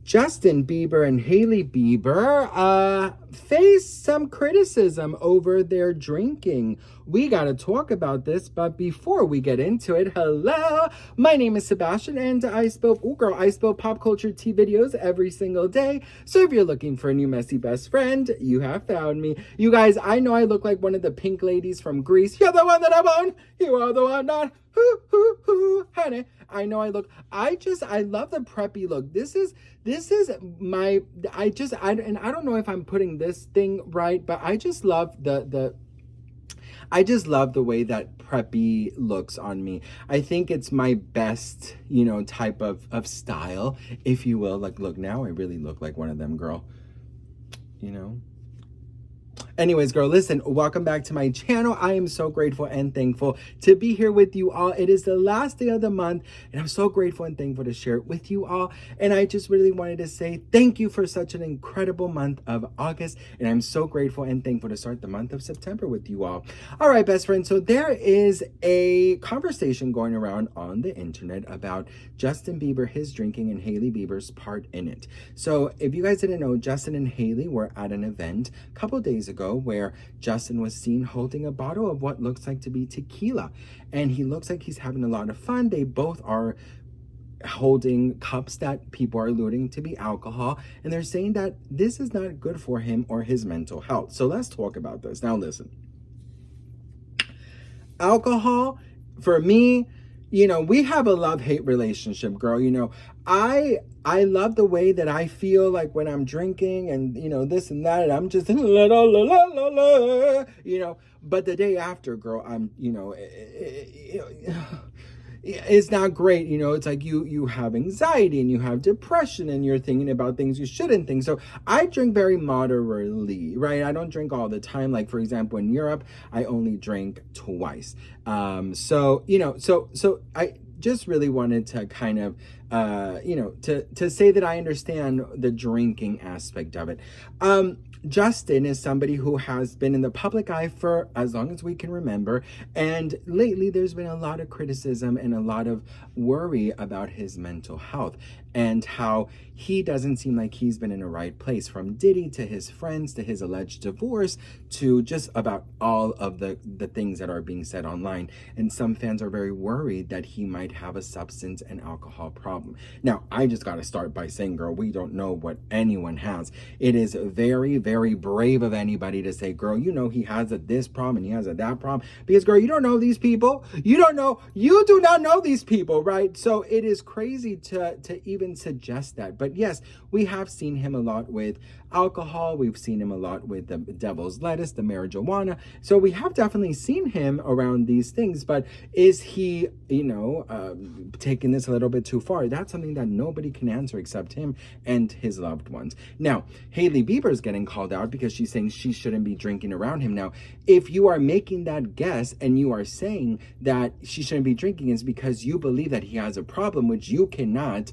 Justin Bieber and Hailey Bieber face some criticism over their drinking. We got to talk about this, but before we get into it, hello, my name is Sebastian, and I spill pop culture tea videos every single day. So if you're looking for a new messy best friend, you have found me. You guys, I know I look like one of the pink ladies from Greece. You're the one that I want. You are the one not. Honey. I know I love the preppy look. This is my, I don't know if I'm putting this thing right, but I just love the way that preppy looks on me. I think it's my best, type of style, if you will. Like, look, now I really look like one of them, girl. Anyways, girl, listen, welcome back to my channel. I am so grateful and thankful to be here with you all. It is the last day of the month, and I'm so grateful and thankful to share it with you all. And I just really wanted to say thank you for such an incredible month of August, and I'm so grateful and thankful to start the month of September with you all. All right, best friends, so there is a conversation going around on the internet about Justin Bieber, his drinking, and Hailey Bieber's part in it. So if you guys didn't know, Justin and Hailey were at an event a couple days ago where Justin was seen holding a bottle of what looks like to be tequila, and he looks like he's having a lot of fun. They both are holding cups that people are alluding to be alcohol, and they're saying that this is not good for him or his mental health. So let's talk about this. Now listen, alcohol, for me, we have a love-hate relationship, girl. I love the way that I feel like when I'm drinking and, this and that, and I'm just, la, la, la, la, la, la, but the day after, girl, I'm, it's not great. It's like you have anxiety and you have depression and you're thinking about things you shouldn't think. So I drink very moderately, right? I don't drink all the time. Like, for example, in Europe, I only drink twice. So I just really wanted to kind of, to say that I understand the drinking aspect of it. Justin is somebody who has been in the public eye for as long as we can remember, and lately there's been a lot of criticism and a lot of worry about his mental health and how he doesn't seem like he's been in a right place, from Diddy to his friends to his alleged divorce to just about all of the things that are being said online. And some fans are very worried that he might have a substance and alcohol problem. Now, I just got to start by saying, girl, we don't know what anyone has. It is very, very brave of anybody to say, girl, he has this problem and he has that problem, because, girl, you don't know these people. You do not know these people, right? So it is crazy to even suggest that. But yes, we have seen him a lot with alcohol. We've seen him a lot with the devil's lettuce, the marijuana. So we have definitely seen him around these things. But is he, taking this a little bit too far? That's something that nobody can answer except him and his loved ones. Now, Hailey Bieber is getting called out because she's saying she shouldn't be drinking around him. Now, if you are making that guess and you are saying that she shouldn't be drinking, it's because you believe that he has a problem, which you cannot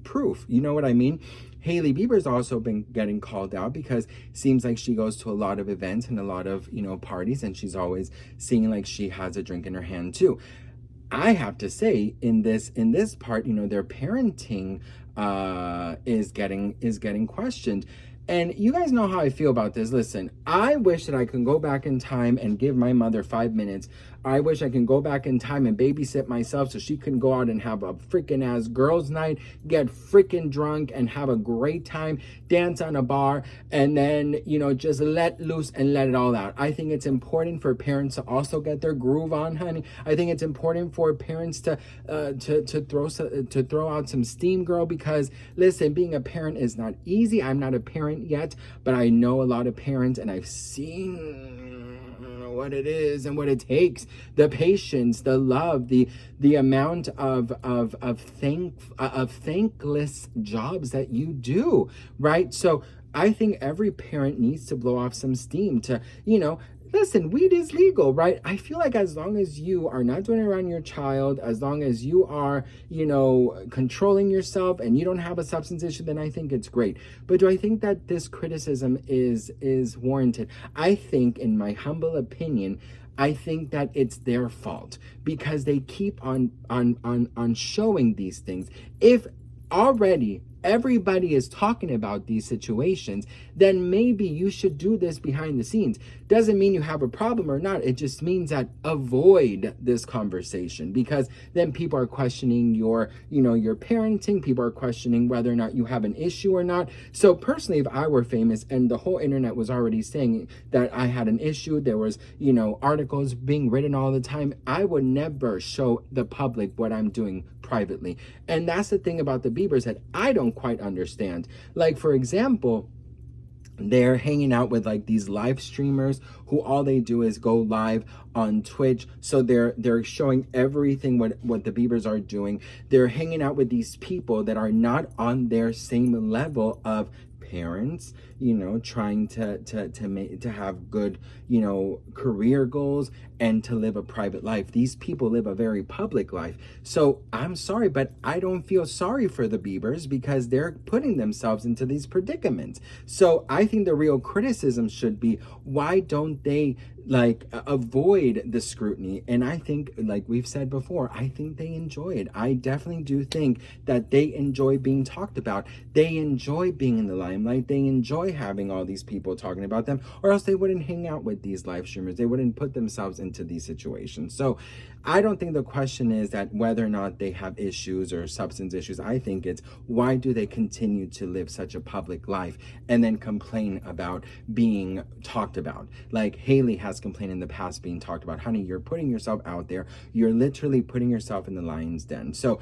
prove. You know what I mean? Hailey Bieber's also been getting called out because it seems like she goes to a lot of events and a lot of, parties, and she's always seeing like she has a drink in her hand too. I have to say, in this part, their parenting is getting questioned. And you guys know how I feel about this. Listen, I wish that I can go back in time and give my mother 5 minutes. I wish I can go back in time and babysit myself so she can go out and have a freaking ass girls' night, get freaking drunk and have a great time, dance on a bar, and then, just let loose and let it all out. I think it's important for parents to also get their groove on, honey. I think it's important for parents to throw out some steam, girl, because listen, being a parent is not easy. I'm not a parent yet, but I know a lot of parents, and I've seen what it is and what it takes, the patience, the love, the amount of thankless jobs that you do, right? So I think every parent needs to blow off some steam to, listen, weed is legal, right? I feel like as long as you are not doing it around your child, as long as you are, controlling yourself and you don't have a substance issue, then I think it's great. But do I think that this criticism is warranted? I think, in my humble opinion, I think that it's their fault because they keep on showing these things. If already everybody is talking about these situations, then maybe you should do this behind the scenes. Doesn't mean you have a problem or not. It just means that avoid this conversation, because then people are questioning your, your parenting. People are questioning whether or not you have an issue or not. So personally, if I were famous and the whole internet was already saying that I had an issue, there was, articles being written all the time, I would never show the public what I'm doing privately. And that's the thing about the Biebers that I don't quite understand. Like, for example, they're hanging out with like these live streamers who all they do is go live on Twitch. So they're showing everything what the Biebers are doing. They're hanging out with these people that are not on their same level of parents, trying to have good, career goals and to live a private life. These people live a very public life. So I'm sorry, but I don't feel sorry for the Biebers because they're putting themselves into these predicaments. So I think the real criticism should be, why don't they avoid the scrutiny? And I think, like we've said before, I think they enjoy it. I definitely do think that they enjoy being talked about. They enjoy being in the limelight. They enjoy having all these people talking about them, or else they wouldn't hang out with these live streamers. They wouldn't put themselves into these situations. So I don't think the question is that whether or not they have issues or substance issues. I think it's, why do they continue to live such a public life and then complain about being talked about? Like Hailey has complained in the past being talked about. Honey, you're putting yourself out there. You're literally putting yourself in the lion's den. So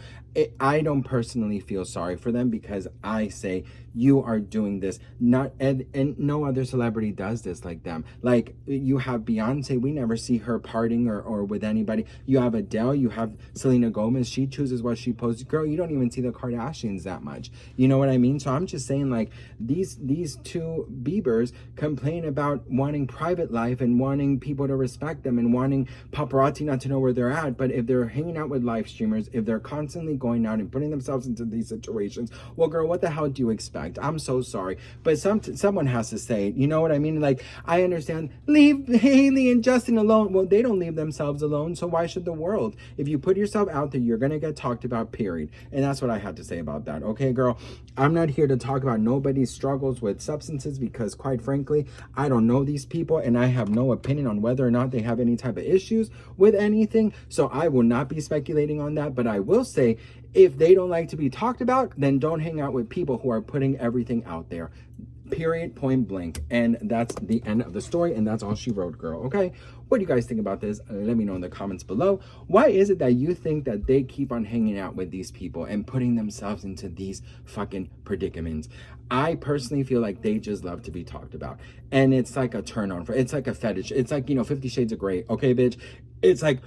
I don't personally feel sorry for them, because I say you are doing this, not and no other celebrity does this like them. Like, you have Beyonce, we never see her partying or with anybody. You have Adele, you have Selena Gomez, she chooses what she posts. Girl, you don't even see the Kardashians that much. You know what I mean? So I'm just saying, like, these two Biebers complain about wanting private life and wanting people to respect them and wanting paparazzi not to know where they're at. But if they're hanging out with live streamers, if they're constantly going out and putting themselves into these situations, well, girl, what the hell do you expect? I'm so sorry, but someone has to say it. You know what I mean? Like, I understand, leave Hailey and Justin alone. Well, they don't leave themselves alone, so why should the world? If you put yourself out there, you're gonna get talked about, period. And that's what I had to say about that. Okay, girl, I'm not here to talk about nobody's struggles with substances, because quite frankly, I don't know these people and I have no opinion on whether or not they have any type of issues with anything. So I will not be speculating on that, but I will say, if they don't like to be talked about, then don't hang out with people who are putting everything out there. Period, point blank. And that's the end of the story, and that's all she wrote, girl. Okay, what do you guys think about this? Let me know in the comments below. Why is it that you think that they keep on hanging out with these people and putting themselves into these fucking predicaments? I personally feel like they just love to be talked about, and it's like a turn on for, it's like a fetish. It's like, 50 Shades of Grey. Okay, bitch, it's like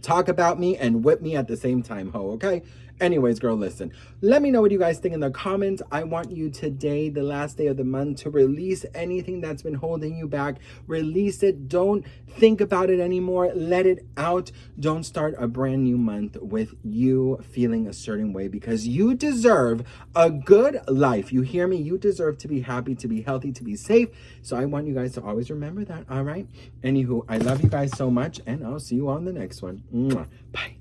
talk about me and whip me at the same time, ho. Okay, anyways, girl, listen, let me know what you guys think in the comments. I want you today, the last day of the month, to release anything that's been holding you back. Release it. Don't think about it anymore. Let it out. Don't start a brand new month with you feeling a certain way, because you deserve a good life. You hear me? You deserve to be happy, to be healthy, to be safe. So I want you guys to always remember that. All right, anywho, I love you guys so much, and I'll see you on the next one. Mwah. Bye.